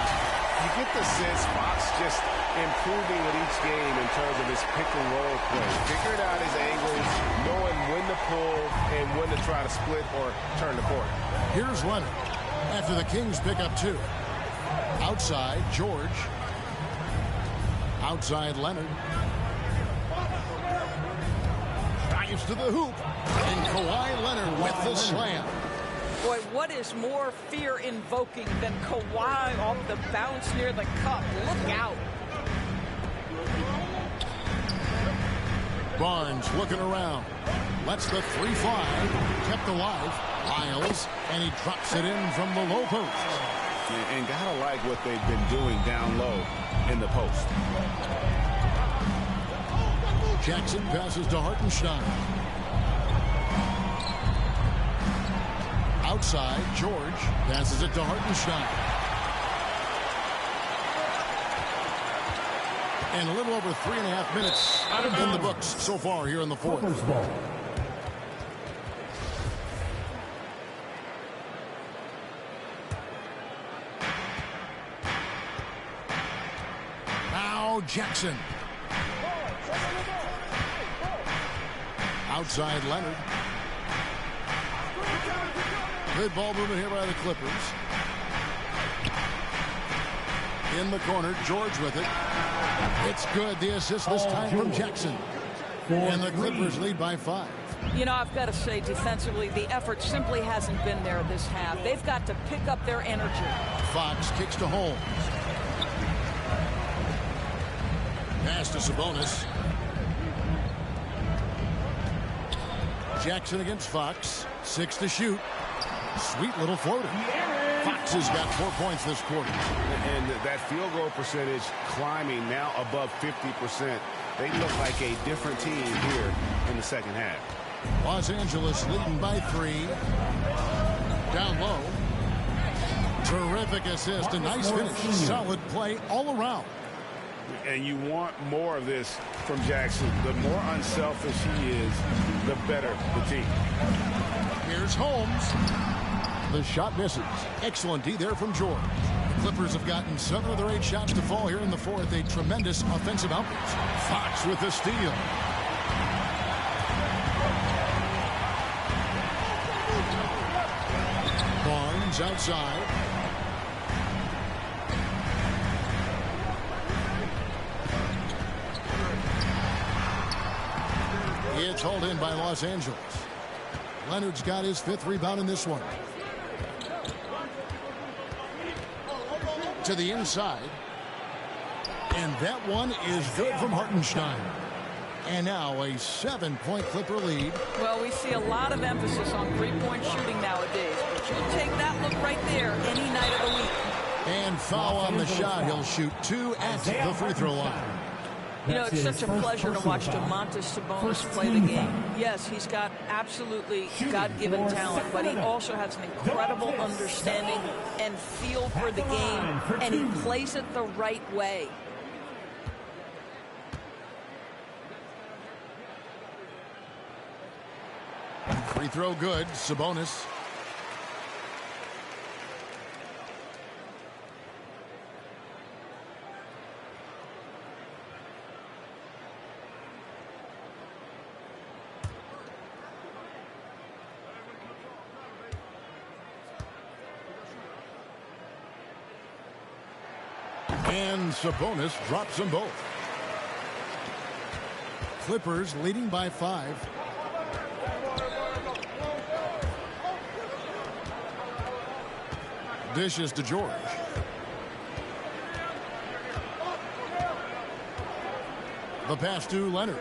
You get the sense Fox just improving with each game in terms of his pick and roll play. Figuring out his angles, knowing when to pull and when to try to split or turn the court. Here's Leonard after the Kings pick up 2. Outside, George. Outside, Leonard. Drives to the hoop. And Kawhi Leonard with the slam. Boy, what is more fear-invoking than Kawhi off the bounce near the cup? Look out. Barnes looking around. Lets the 3 fly. Kept alive. Lyles. And he drops it in from the low post. And gotta like what they've been doing down low in the post. Jackson passes to Hartenstein. Outside, George passes it to Hartenstein. And a little over 3.5 minutes in the books so far here in the fourth. Now Jackson. Outside Leonard. Good ball movement here by the Clippers. In the corner, George with it. It's good. The assist this time from Jackson. And the Clippers lead by 5. You know, I've got to say, defensively, the effort simply hasn't been there this half. They've got to pick up their energy. Fox kicks to Holmes. Pass to Sabonis. Jackson against Fox. 6 to shoot. Sweet little floater. Fox has got 4 points this quarter. And that field goal percentage climbing now above 50%. They look like a different team here in the second half. Los Angeles leading by 3. Down low. Terrific assist. A nice finish. Solid play all around. And you want more of this from Jackson. The more unselfish he is, the better the team. Here's Holmes. The shot misses. Excellent D there from George. The Clippers have gotten 7 of their 8 shots to fall here in the fourth. A tremendous offensive output. Fox with the steal. Barnes outside. It's hauled in by Los Angeles. Leonard's got his 5th rebound in this one. To the inside. And that one is good from Hartenstein. And now a 7-point Clipper lead. Well, we see a lot of emphasis on three-point shooting nowadays, but you'll take that look right there any night of the week. And foul on the shot. He'll shoot 2 at the free throw line. You know, it's such a pleasure to watch Domantas Sabonis play the game. Yes, he's got absolutely God-given talent, but he also has an incredible understanding and feel for the game, and he plays it the right way. Free throw good. Sabonis. And Sabonis drops them both. Clippers leading by 5. Dishes to George. The pass to Leonard.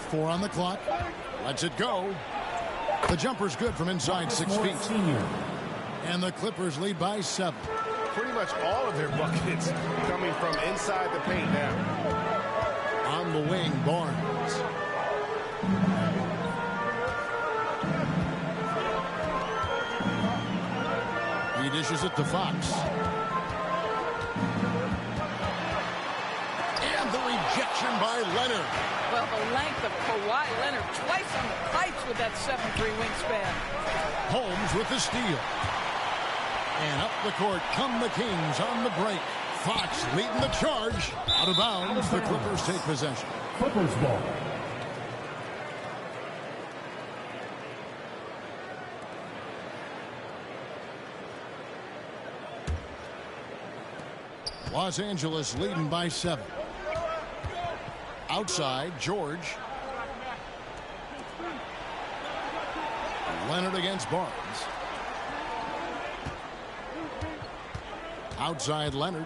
4 on the clock. Lets it go. The jumper's good from inside 6 feet. And the Clippers lead by 7. Pretty much all of their buckets coming from inside the paint now. On the wing, Barnes. He dishes it to Fox. And the rejection by Leonard. Well, the length of Kawhi Leonard twice on the pipes with that 7'3" wingspan. Holmes with the steal. And up the court come the Kings on the break. Fox leading the charge. Out of bounds. The Clippers take possession. Clippers ball. Los Angeles leading by 7. Outside, George. Leonard against Barnes. Outside Leonard.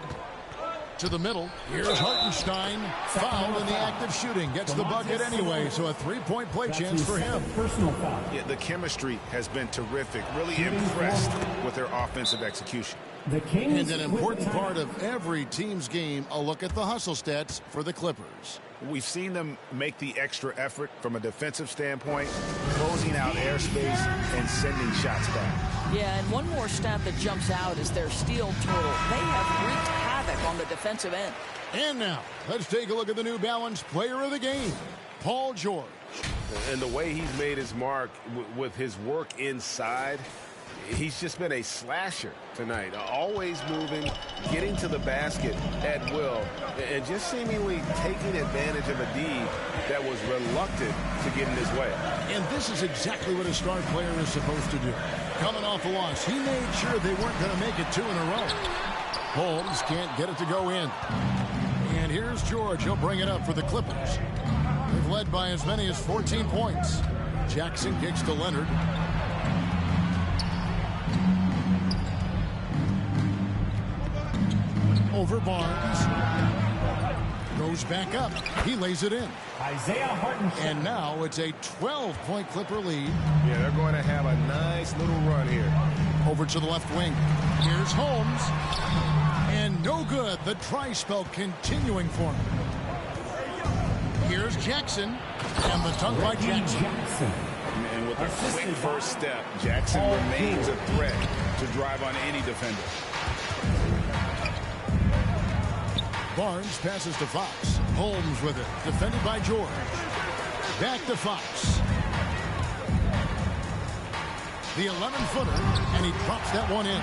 To the middle. Here's Hartenstein. Fouled in the act of shooting. Gets the bucket anyway, so a 3-point play chance for him. Personal foul. Yeah, the chemistry has been terrific. Really impressed with their offensive execution. And an important part of every team's game, a look at the hustle stats for the Clippers. We've seen them make the extra effort from a defensive standpoint, closing out airspace and sending shots back. Yeah, and one more stat that jumps out is their steal total. They have wreaked havoc on the defensive end. And now, let's take a look at the New Balance player of the game, Paul George. And the way he's made his mark with his work inside, he's just been a slasher tonight. Always moving, getting to the basket at will, and just seemingly taking advantage of a D that was reluctant to get in his way. And this is exactly what a star player is supposed to do. Coming off a loss, he made sure they weren't going to make it 2 in a row. Holmes can't get it to go in. And here's George. He'll bring it up for the Clippers. They've led by as many as 14 points. Jackson kicks to Leonard. Over Barnes. Goes back up. He lays it in. Isaiah Hartenstein. And now it's a 12-point Clipper lead. Yeah, they're going to have a nice little run here. Over to the left wing. Here's Holmes. And no good. The try spell continuing for him. Here's Jackson. And the dunk by Jackson. And with a quick first step, Jackson remains a threat to drive on any defender. Barnes passes to Fox. Holmes with it. Defended by George. Back to Fox. The 11-footer, and he drops that one in.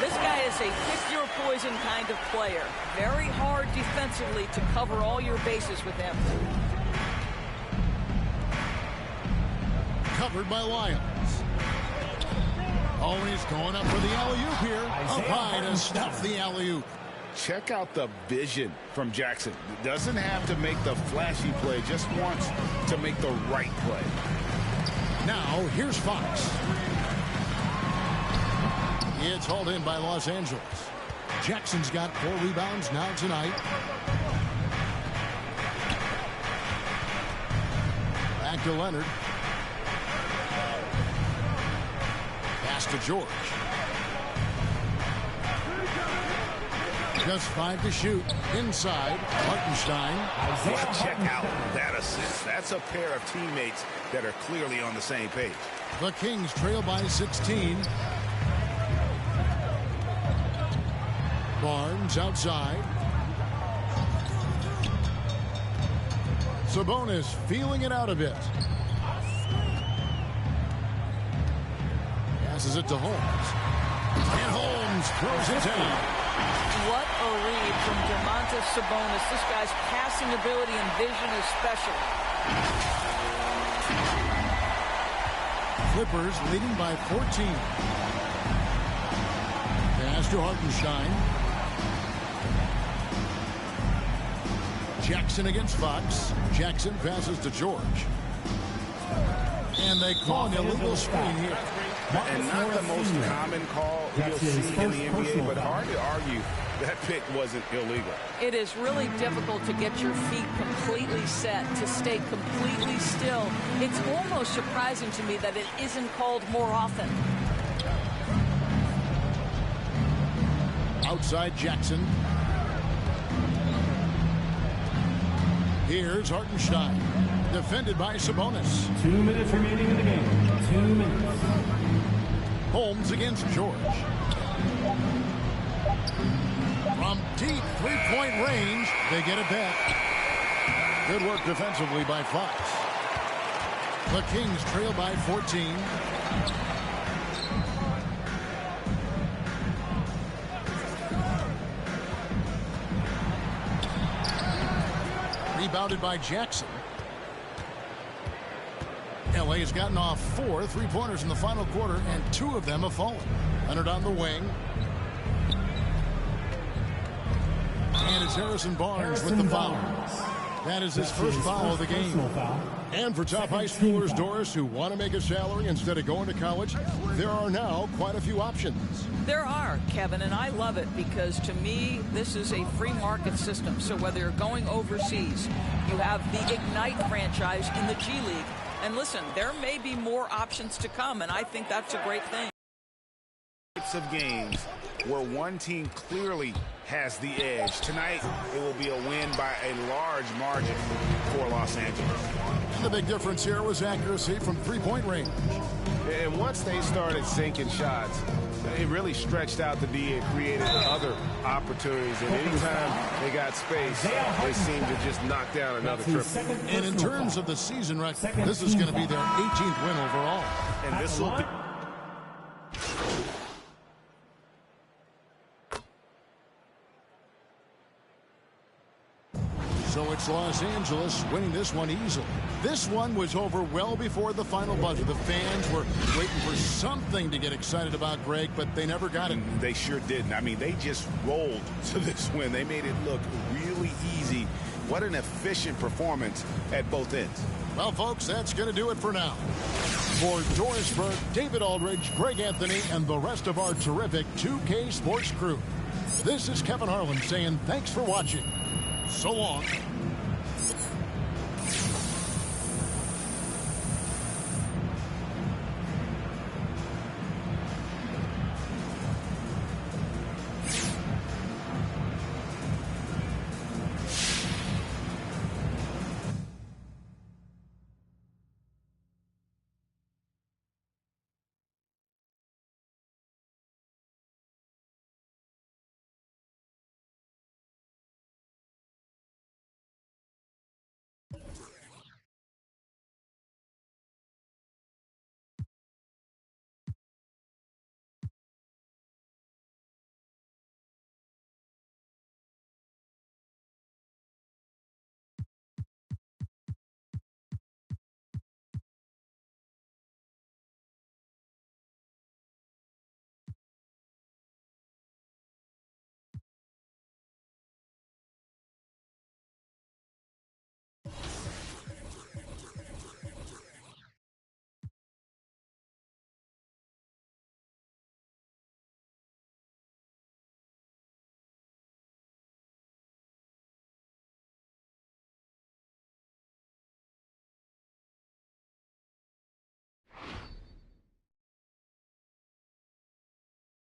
This guy is a pick-your-poison kind of player. Very hard defensively to cover all your bases with him. Covered by Lyons. Oh, and he's going up for the alley-oop here. Up high to stuff the alley-oop. Check out the vision from Jackson. Doesn't have to make the flashy play, just wants to make the right play. Now, here's Fox. It's hauled in by Los Angeles. Jackson's got 4 rebounds now tonight. Back to Leonard. Pass to George. Just 5 to shoot. Inside, Hartenstein. Well, check out that assist. That's a pair of teammates that are clearly on the same page. The Kings trail by 16. Barnes outside. Sabonis feeling it out a bit. Passes it to Holmes. And Holmes throws it down. What a read from Domantas Sabonis. This guy's passing ability and vision is special. Clippers leading by 14. Pass to Hartenstein. Jackson against Fox. Jackson passes to George. And they call an illegal screen here. And not the most common call you'll see in the NBA, but hard to argue that pick wasn't illegal. It is really difficult to get your feet completely set, to stay completely still. It's almost surprising to me that it isn't called more often. Outside Jackson. Here's Hartenstein. Defended by Sabonis. 2 minutes remaining in the game. 2 minutes. Holmes against George. From deep three-point range, they get it back. Good work defensively by Fox. The Kings trail by 14. Rebounded by Jackson. LA has gotten off 4 3-pointers in the final quarter, and 2 of them have fallen. Leonard on the wing. And it's Harrison Barnes with the foul. That is his first foul of the game. And for top high schoolers, Doris, who want to make a salary instead of going to college, there are now quite a few options. There are, Kevin, and I love it because to me, this is a free market system. So whether you're going overseas, you have the Ignite franchise in the G League. And listen, there may be more options to come, and I think that's a great thing. Types of games where one team clearly has the edge. Tonight, it will be a win by a large margin for Los Angeles. And the big difference here was accuracy from three-point range. And once they started sinking shots, it really stretched out the D and created other opportunities. And anytime they got space, they seemed to just knock down another triple. And in terms of the season record, this is going to be their 18th win overall. And this will be... So it's Los Angeles winning this one easily. This one was over well before the final buzzer. The fans were waiting for something to get excited about, Greg, but they never got it. They sure didn't. I mean, they just rolled to this win. They made it look really easy. What an efficient performance at both ends. Well, folks, that's going to do it for now. For Doris Burke, David Aldridge, Greg Anthony, and the rest of our terrific 2K Sports crew, this is Kevin Harlan saying thanks for watching. So long.